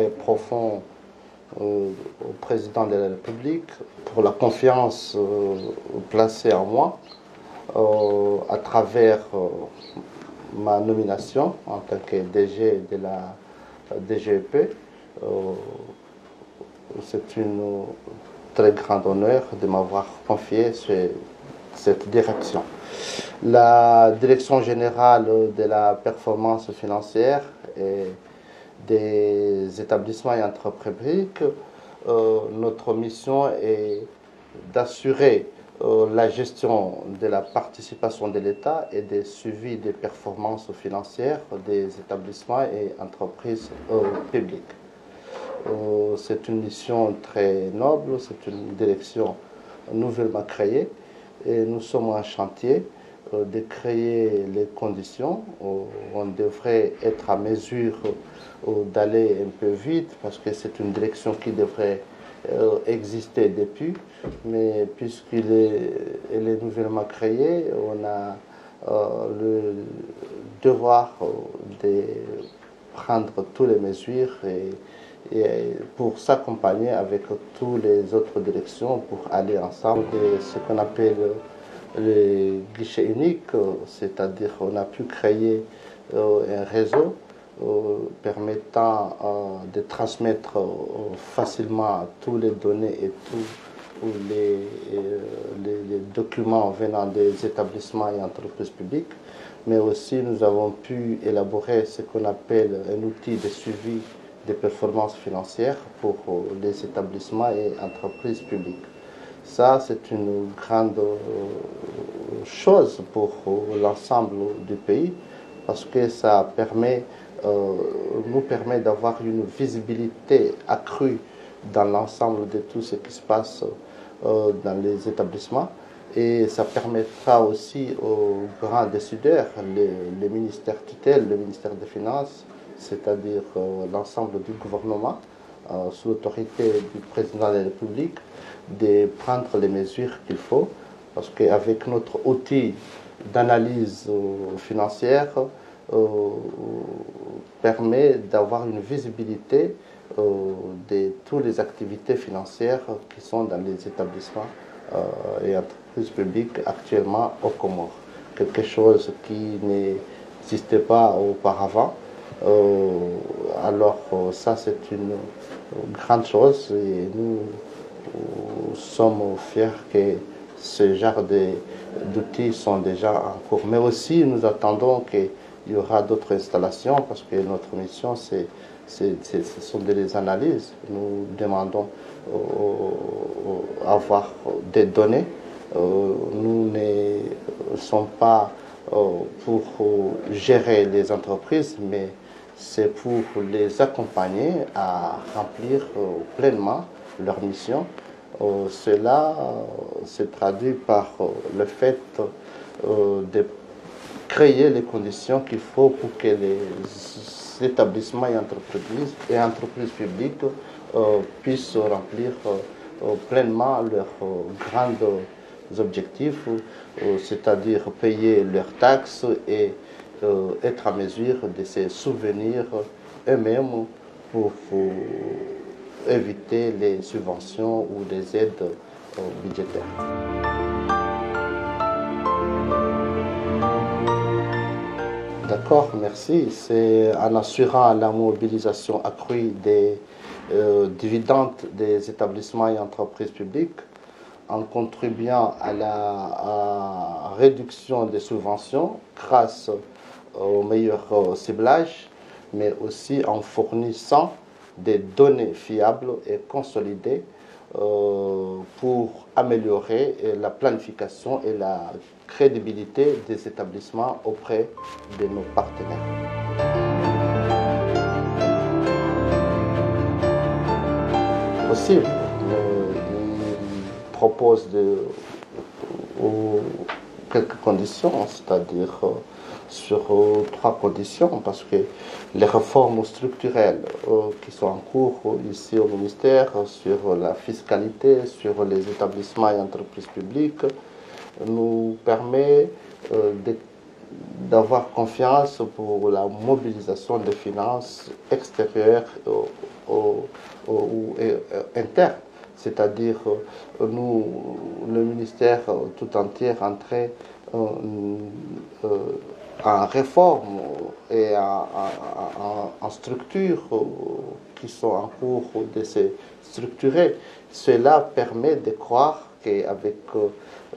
très profond au président de la République pour la confiance placée en moi à travers ma nomination en tant que DG de la DGEP. C'est un très grand honneur de m'avoir confié cette direction. La direction générale de la performance financière et des établissements et entreprises publics, notre mission est d'assurer la gestion de la participation de l'État et des suivis des performances financières des établissements et entreprises publiques. C'est une mission très noble, c'est une direction nouvellement créée et nous sommes en chantier de créer les conditions où on devrait être à mesure d'aller un peu vite parce que c'est une direction qui devrait exister depuis, mais puisqu'elle est nouvellement créée, on a le devoir de prendre toutes les mesures et pour s'accompagner avec toutes les autres directions pour aller ensemble. Et ce qu'on appelle le guichet unique, c'est-à-dire qu'on a pu créer un réseau permettant de transmettre facilement toutes les données et tous les documents venant des établissements et entreprises publiques, mais aussi nous avons pu élaborer ce qu'on appelle un outil de suivi des performances financières pour les établissements et entreprises publiques. Ça, c'est une grande chose pour l'ensemble du pays parce que ça nous permet d'avoir une visibilité accrue dans l'ensemble de tout ce qui se passe dans les établissements et ça permettra aussi aux grands décideurs, les ministères tutelles, le ministère des Finances, c'est-à-dire l'ensemble du gouvernement, sous l'autorité du président de la République, de prendre les mesures qu'il faut, parce qu'avec notre outil d'analyse financière, permet d'avoir une visibilité de toutes les activités financières qui sont dans les établissements et entreprises publiques actuellement au Comores. Quelque chose qui n'existait pas auparavant. Alors ça c'est une grande chose et nous sommes fiers que ce genre d'outils sont déjà en cours. Mais aussi nous attendons qu'il y aura d'autres installations parce que notre mission ce sont des analyses. Nous demandons avoir des données. Nous ne sommes pas pour gérer les entreprises, mais c'est pour les accompagner à remplir pleinement leur mission. Cela se traduit par le fait de créer les conditions qu'il faut pour que les établissements et entreprises publiques puissent remplir pleinement leurs grands objectifs, c'est-à-dire payer leurs taxes et être à mesure de se souvenir eux-mêmes pour éviter les subventions ou les aides budgétaires. D'accord, merci. C'est en assurant la mobilisation accrue des dividendes des établissements et entreprises publiques, en contribuant à la réduction des subventions grâce au meilleur ciblage, mais aussi en fournissant des données fiables et consolidées pour améliorer la planification et la crédibilité des établissements auprès de nos partenaires. Possible. Propose quelques conditions, c'est-à-dire sur 3 conditions, parce que les réformes structurelles qui sont en cours ici au ministère sur la fiscalité, sur les établissements et entreprises publiques, nous permet de d'avoir confiance pour la mobilisation des finances extérieures ou internes. C'est-à-dire, nous, le ministère tout entier rentrait en réforme et en structures qui sont en cours de se structurer. Cela permet de croire qu'avec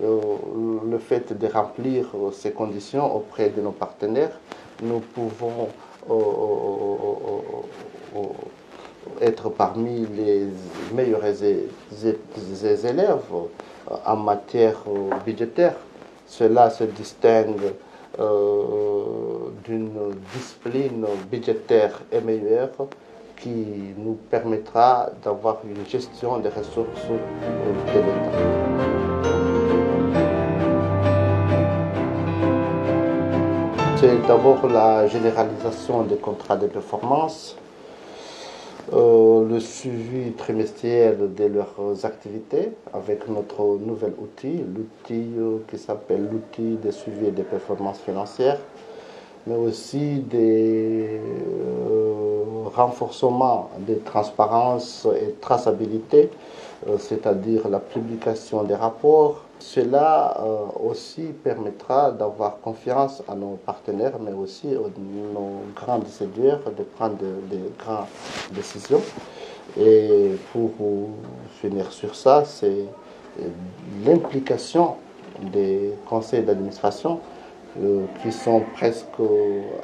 le fait de remplir ces conditions auprès de nos partenaires, nous pouvons être parmi les meilleurs élèves en matière budgétaire. Cela se distingue d'une discipline budgétaire et meilleure qui nous permettra d'avoir une gestion des ressources de l'État. C'est d'abord la généralisation des contrats de performance, le suivi trimestriel de leurs activités avec notre nouvel outil, l'outil qui s'appelle l'outil de suivi des performances financières, mais aussi des renforcements de transparence et traçabilité, c'est-à-dire la publication des rapports. Cela aussi permettra d'avoir confiance à nos partenaires, mais aussi à nos grands décideurs de prendre des grandes décisions. Et pour finir sur ça, c'est l'implication des conseils d'administration qui sont presque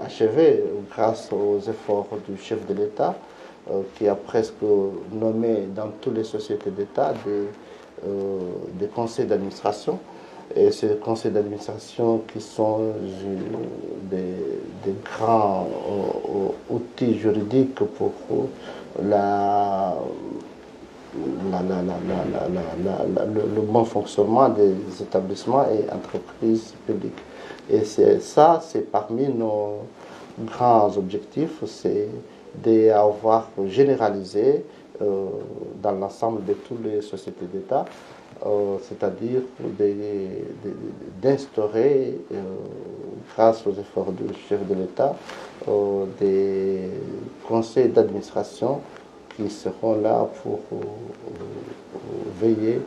achevés grâce aux efforts du chef de l'État, qui a presque nommé dans toutes les sociétés d'État des conseils d'administration. Et ces conseils d'administration qui sont des grands outils juridiques pour le bon fonctionnement des établissements et entreprises publiques. Et ça, c'est parmi nos grands objectifs, c'est d'avoir généralisé dans l'ensemble de toutes les sociétés d'État, c'est-à-dire d'instaurer, grâce aux efforts du chef de l'État, des conseils d'administration qui seront là pour veiller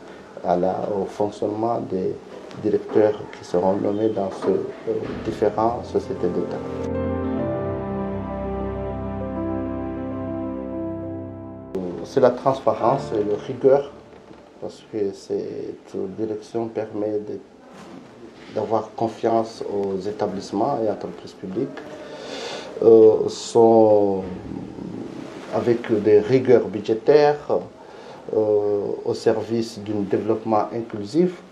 au fonctionnement des directeurs qui seront nommés dans ces différentes sociétés d'État. C'est la transparence et la rigueur, parce que cette direction permet d'avoir confiance aux établissements et entreprises publiques, sont avec des rigueurs budgétaires au service d'un développement inclusif,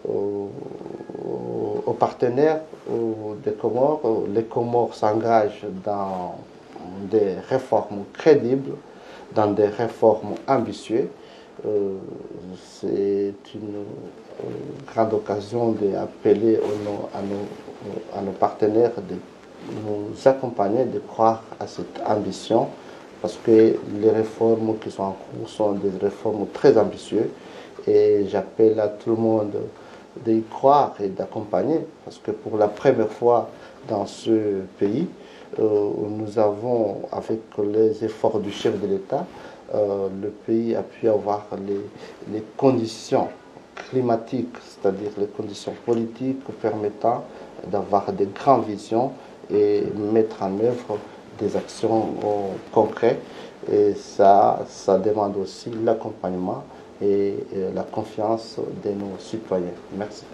aux partenaires des Comores. Les Comores s'engagent dans des réformes crédibles, dans des réformes ambitieuses. C'est une grande occasion d'appeler à nos partenaires de nous accompagner, de croire à cette ambition, parce que les réformes qui sont en cours sont des réformes très ambitieuses et j'appelle à tout le monde d'y croire et d'accompagner, parce que pour la première fois dans ce pays, nous avons, avec les efforts du chef de l'État, le pays a pu avoir les conditions climatiques, c'est-à-dire les conditions politiques permettant d'avoir des grandes visions et mettre en œuvre des actions concrètes. Et ça demande aussi l'accompagnement et la confiance de nos citoyens. Merci.